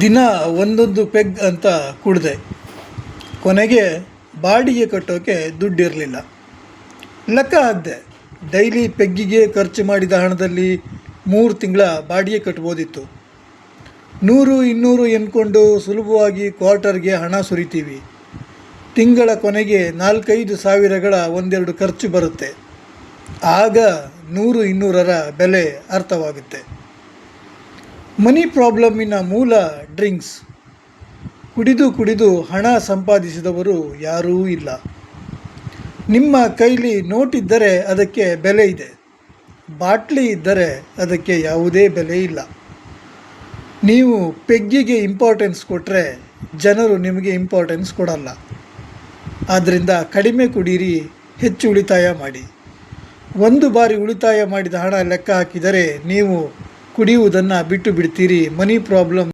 ದಿನ ಒಂದೊಂದು ಪೆಗ್ ಅಂತ ಕುಡಿದೆ. ಕೊನೆಗೆ ಬಾಡಿಗೆ ಕಟ್ಟೋಕ್ಕೆ ದುಡ್ಡಿರಲಿಲ್ಲ. ಲೆಕ್ಕ ಹಾಕಿದೆ, ಡೈಲಿ ಪೆಗ್ಗಿಗೆ ಖರ್ಚು ಮಾಡಿದ ಹಣದಲ್ಲಿ 3 ತಿಂಗಳ ಬಾಡಿಗೆ ಕಟ್ಬೋದಿತ್ತು. 100-200 ಎನ್ಕೊಂಡು ಸುಲಭವಾಗಿ ಕ್ವಾರ್ಟರ್ಗೆ ಹಣ ಸುರಿತೀವಿ. ತಿಂಗಳ ಕೊನೆಗೆ 4-5 ಸಾವಿರಗಳ ಒಂದೆರಡು ಖರ್ಚು ಬರುತ್ತೆ. ಆಗ 100-200ರ ಬೆಲೆ ಅರ್ಥವಾಗುತ್ತೆ. ಮನಿ ಪ್ರಾಬ್ಲಮ್ಮಿನ ಮೂಲ ಡ್ರಿಂಕ್ಸ್. ಕುಡಿದು ಕುಡಿದು ಹಣ ಸಂಪಾದಿಸಿದವರು ಯಾರೂ ಇಲ್ಲ. ನಿಮ್ಮ ಕೈಲಿ ನೋಟಿದ್ದರೆ ಅದಕ್ಕೆ ಬೆಲೆ ಇದೆ, ಬಾಟ್ಲಿ ಇದ್ದರೆ ಅದಕ್ಕೆ ಯಾವುದೇ ಬೆಲೆ ಇಲ್ಲ. ನೀವು ಪೆಗ್ಗಿಗೆ ಇಂಪಾರ್ಟೆನ್ಸ್ ಕೊಟ್ಟರೆ ಜನರು ನಿಮಗೆ ಇಂಪಾರ್ಟೆನ್ಸ್ ಕೊಡಲ್ಲ. ಆದ್ದರಿಂದ ಕಡಿಮೆ ಕುಡೀರಿ, ಹೆಚ್ಚು ಉಳಿತಾಯ ಮಾಡಿ. ಒಂದು ಬಾರಿ ಉಳಿತಾಯ ಮಾಡಿದ ಹಣ ಲೆಕ್ಕ ಹಾಕಿದರೆ ನೀವು ಕುಡಿಯುವುದನ್ನು ಬಿಟ್ಟು ಬಿಡ್ತೀರಿ. Money problem